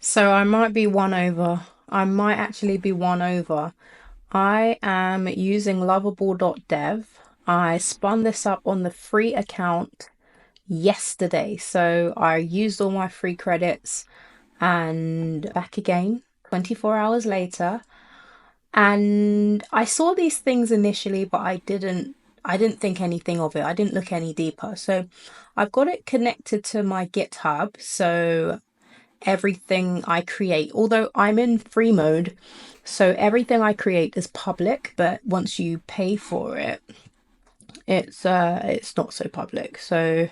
So I might be won over. I might actually be won over. I am using Lovable.dev. I spun this up on the free account yesterday. So I used all my free credits and back again 24 hours later. And I saw these things initially, but I didn't think anything of it. I didn't look any deeper. So I've got it connected to my GitHub. So everything I create, although I'm in free mode, so everything I create is public, but once you pay for it, it's not so public. So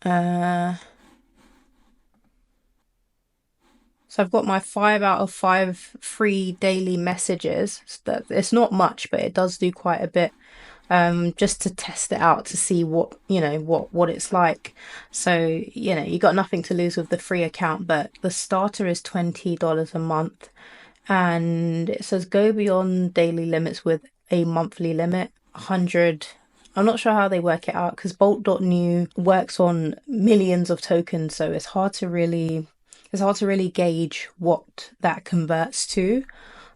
I've got my 5 out of 5 free daily messages. It's not much, but it does do quite a bit. Just to test it out to see what it's like. So you got nothing to lose with the free account, but the starter is $20 a month, and it says go beyond daily limits with a monthly limit 100. I'm not sure how they work it out because Bolt.New works on millions of tokens, so it's hard to really gauge what that converts to.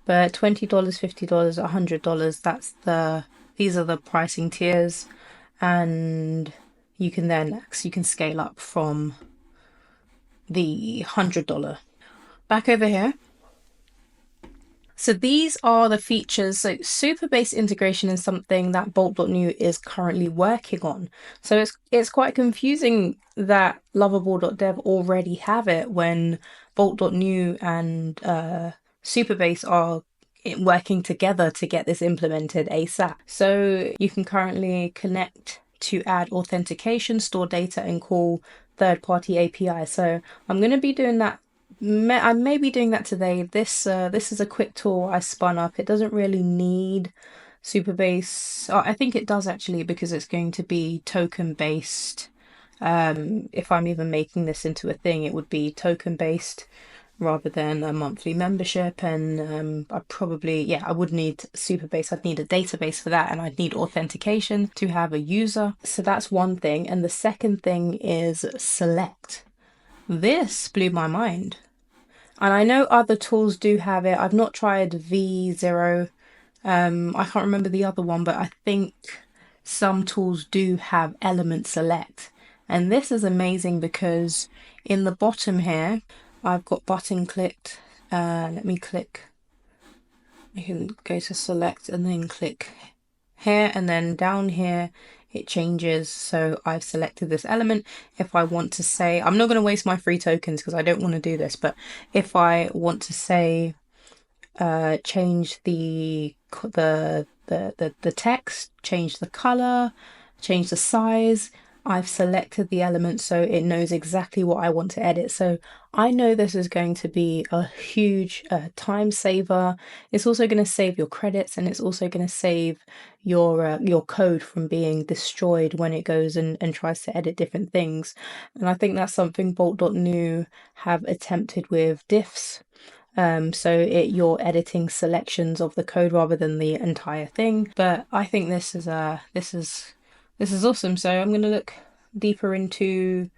But $20, $50, $100, these are the pricing tiers, and you can scale up from the $100. Back over here. So these are the features. So Supabase integration is something that Bolt.New is currently working on. So it's quite confusing that Lovable.dev already have it when Bolt.New and Supabase are working together to get this implemented ASAP. So you can currently connect to add authentication, store data, and call third-party API. So I'm going to be doing that. I may be doing that today. This is a quick tool I spun up. It doesn't really need Supabase. I think it does actually, because it's going to be token based. If I'm even making this into a thing, it would be token based rather than a monthly membership. And I would need Supabase. I'd need a database for that, and I'd need authentication to have a user. So that's one thing. And the second thing is Select. This blew my mind. And I know other tools do have it. I've not tried V0. I can't remember the other one, but I think some tools do have element select. And this is amazing because in the bottom here, I've got button clicked. Let me click. I can go to select and then click here, and then down here it changes. So I've selected this element. If I want to say, I'm not going to waste my free tokens because I don't want to do this, but if I want to say change the text, change the color, change the size, I've selected the element so it knows exactly what I want to edit. So I know this is going to be a huge time saver. It's also going to save your credits, and it's also going to save your code from being destroyed when it goes and tries to edit different things. And I think that's something Bolt.New have attempted with diffs. So you're editing selections of the code rather than the entire thing. But I think this is awesome. So I'm gonna look deeper into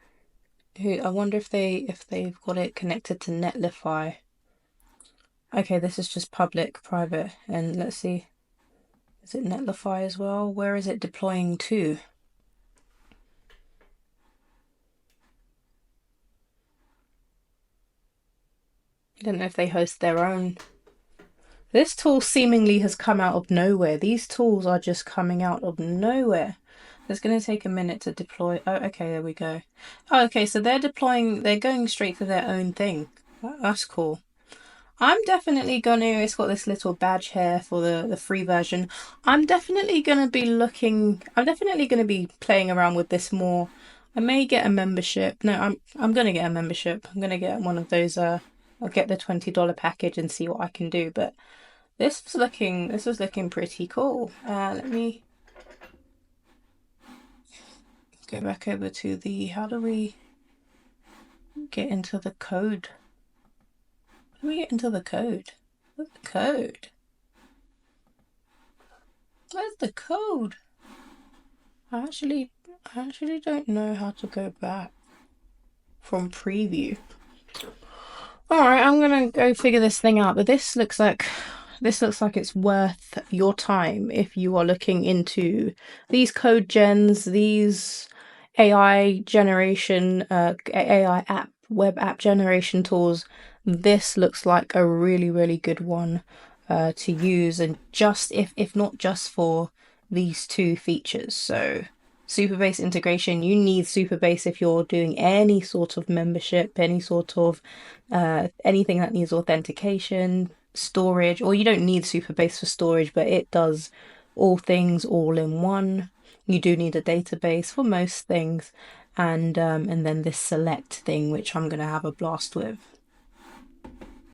I wonder if they've got it connected to Netlify. Okay, this is just public, private, and let's see. Is it Netlify as well? Where is it deploying to? I don't know if they host their own. This tool seemingly has come out of nowhere. These tools are just coming out of nowhere. It's going to take a minute to deploy. Oh, okay, there we go. Oh, okay, so they're going straight to their own thing. That's cool. I'm definitely gonna, it's got this little badge here for the free version. I'm definitely gonna be playing around with this more. I may get a membership. No, I'm gonna get a membership. I'm gonna get one of those, I'll get the $20 package and see what I can do. But this was looking pretty cool. Let me go back over to how do we get into the code? How do we get into the code? Where's the code? Where's the code? I actually don't know how to go back from preview. All right, I'm gonna go figure this thing out, but this looks like it's worth your time if you are looking into these code gens, these AI generation, AI web app generation tools. This looks like a really, really good one to use, and just if not just for these two features. So Supabase integration, you need Supabase if you're doing any sort of membership, any sort of anything that needs authentication, storage, or you don't need Supabase for storage, but it does all things all in one. You do need a database for most things, and then this select thing, which I'm gonna have a blast with.